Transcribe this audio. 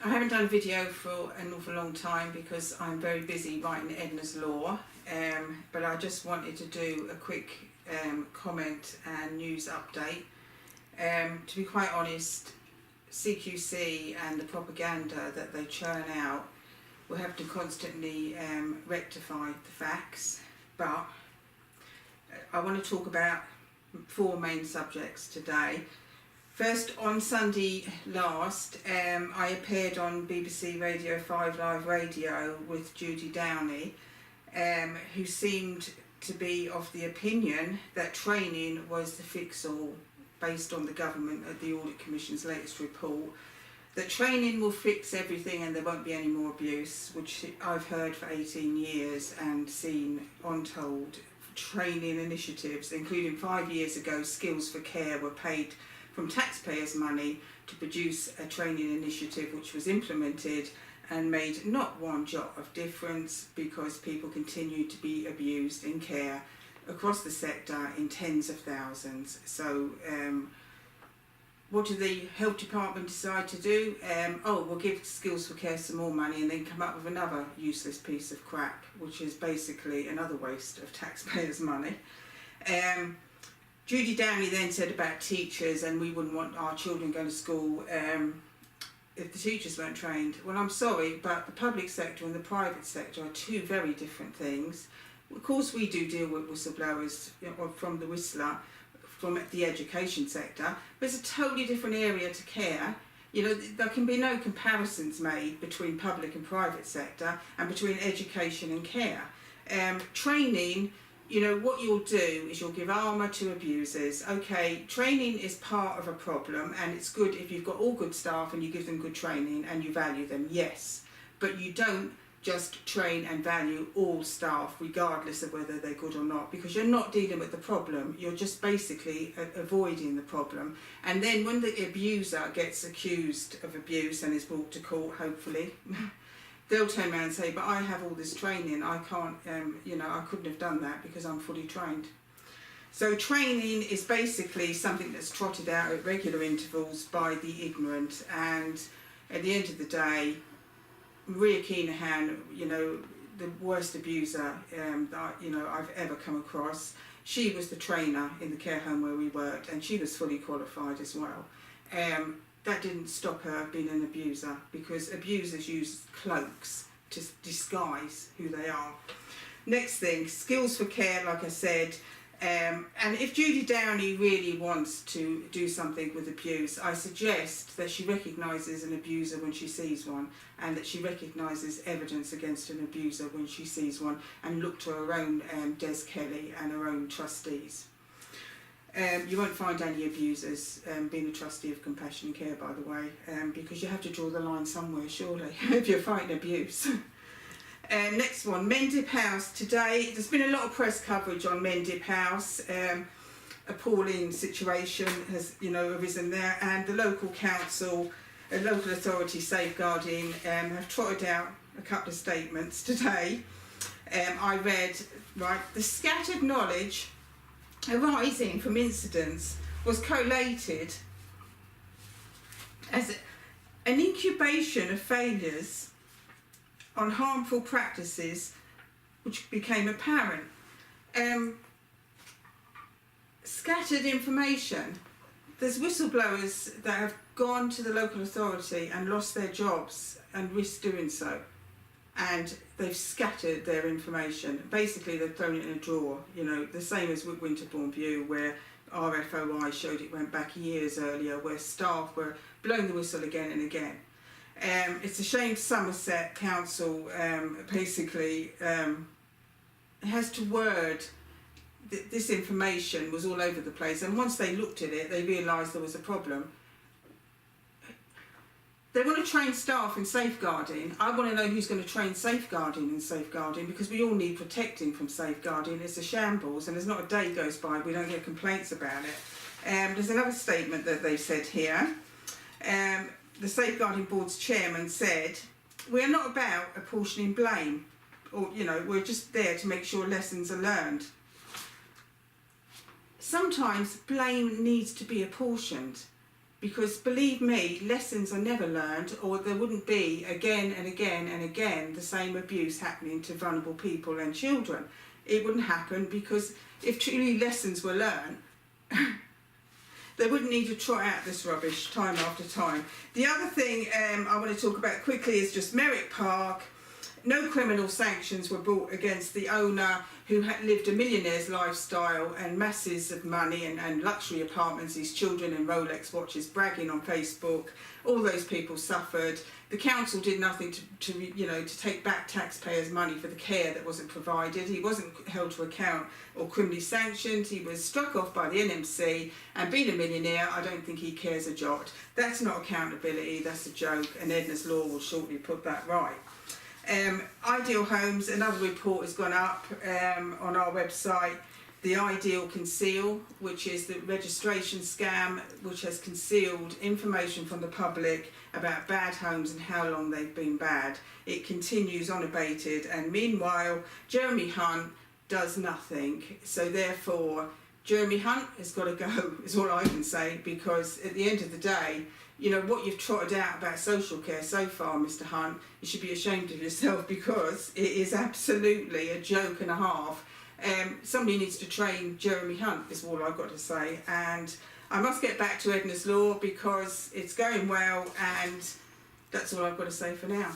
I haven't done a video for an awful long time because I'm very busy writing Ednas law, but I just wanted to do a quick comment and news update. To be quite honest, CQC and the propaganda that they churn out will have to constantly rectify the facts, but I want to talk about 4 main subjects today. First, on Sunday last, I appeared on BBC Radio 5 Live Radio with Judy Downey, who seemed to be of the opinion that training was the fix-all, based on the government at the Audit Commission's latest report, that training will fix everything and there won't be any more abuse, which I've heard for 18 years and seen untold training initiatives, including 5 years ago, Skills for Care were paid from taxpayers' money to produce a training initiative which was implemented and made not one jot of difference because people continue to be abused in care across the sector in tens of thousands. So what did the health department decide to do? We'll give Skills for Care some more money and then come up with another useless piece of crap, which is basically another waste of taxpayers' money. Judy Downey then said about teachers, and we wouldn't want our children going to school if the teachers weren't trained. Well, I'm sorry, but the public sector and the private sector are 2 very different things. Of course, we do deal with whistleblowers, from the Whistler, from the education sector, but it's a totally different area to care. There can be no comparisons made between public and private sector and between education and care. Training, what you'll do is you'll give armour to abusers. Okay, training is part of a problem, and it's good if you've got all good staff and you give them good training and you value them, yes. But you don't just train and value all staff regardless of whether they're good or not, because you're not dealing with the problem, you're just basically avoiding the problem. And then when the abuser gets accused of abuse and is brought to court, hopefully, they'll turn around and say, but I have all this training, I can't, I couldn't have done that because I'm fully trained. So training is basically something that's trotted out at regular intervals by the ignorant, and at the end of the day, Maria Keenahan, the worst abuser that I've ever come across, she was the trainer in the care home where we worked, and she was fully qualified as well. That didn't stop her being an abuser, because abusers use cloaks to disguise who they are. Next thing, Skills for Care, like I said, and if Judy Downey really wants to do something with abuse, I suggest that she recognises an abuser when she sees one, and that she recognises evidence against an abuser when she sees one, and look to her own Des Kelly and her own trustees. You won't find any abusers being a trustee of Compassion and Care, by the way, because you have to draw the line somewhere, surely, if you're fighting abuse. Next one, Mendip House. Today, there's been a lot of press coverage on Mendip House. Appalling situation has, arisen there, and the local council, local authority safeguarding, have trotted out a couple of statements today. I read, the scattered knowledge arising from incidents was collated as an incubation of failures on harmful practices which became apparent. Scattered information. There's whistleblowers that have gone to the local authority and lost their jobs and risked doing so, and they've scattered their information. Basically, they've thrown it in a drawer, the same as with Winterbourne View, where RFOI showed it went back years earlier, where staff were blowing the whistle again and again. It's a shame Somerset Council has to word this information was all over the place, and once they looked at it, they realised there was a problem. They want to train staff in safeguarding. I want to know who's going to train safeguarding in safeguarding, because we all need protecting from safeguarding. It's a shambles, and there's not a day goes by we don't get complaints about it. There's another statement that they said here. The Safeguarding Board's chairman said, "We are not about apportioning blame, or we're just there to make sure lessons are learned. Sometimes blame needs to be apportioned, because believe me, lessons are never learned, or there wouldn't be again and again and again the same abuse happening to vulnerable people and children. It wouldn't happen, because if truly lessons were learned, they wouldn't need to trot out this rubbish time after time. The other thing I want to talk about quickly is just Merok Park. No criminal sanctions were brought against the owner, who had lived a millionaire's lifestyle and masses of money and luxury apartments, his children and Rolex watches, bragging on Facebook. All those people suffered. The council did nothing to take back taxpayers' money for the care that wasn't provided. He wasn't held to account or criminally sanctioned. He was struck off by the NMC, and being a millionaire, I don't think he cares a jot. That's not accountability, that's a joke, and Ednas law will shortly put that right. Ideal Homes, another report has gone up on our website. The Ideal Conceal, which is the registration scam which has concealed information from the public about bad homes and how long they've been bad. It continues unabated, and meanwhile Jeremy Hunt does nothing. So therefore Jeremy Hunt has got to go, is all I can say, because at the end of the day, you know, what you've trotted out about social care so far, Mr. Hunt, you should be ashamed of yourself, because it is absolutely a joke and a half. Somebody needs to train Jeremy Hunt, is all I've got to say. And I must get back to Ednas law, because it's going well, and that's all I've got to say for now.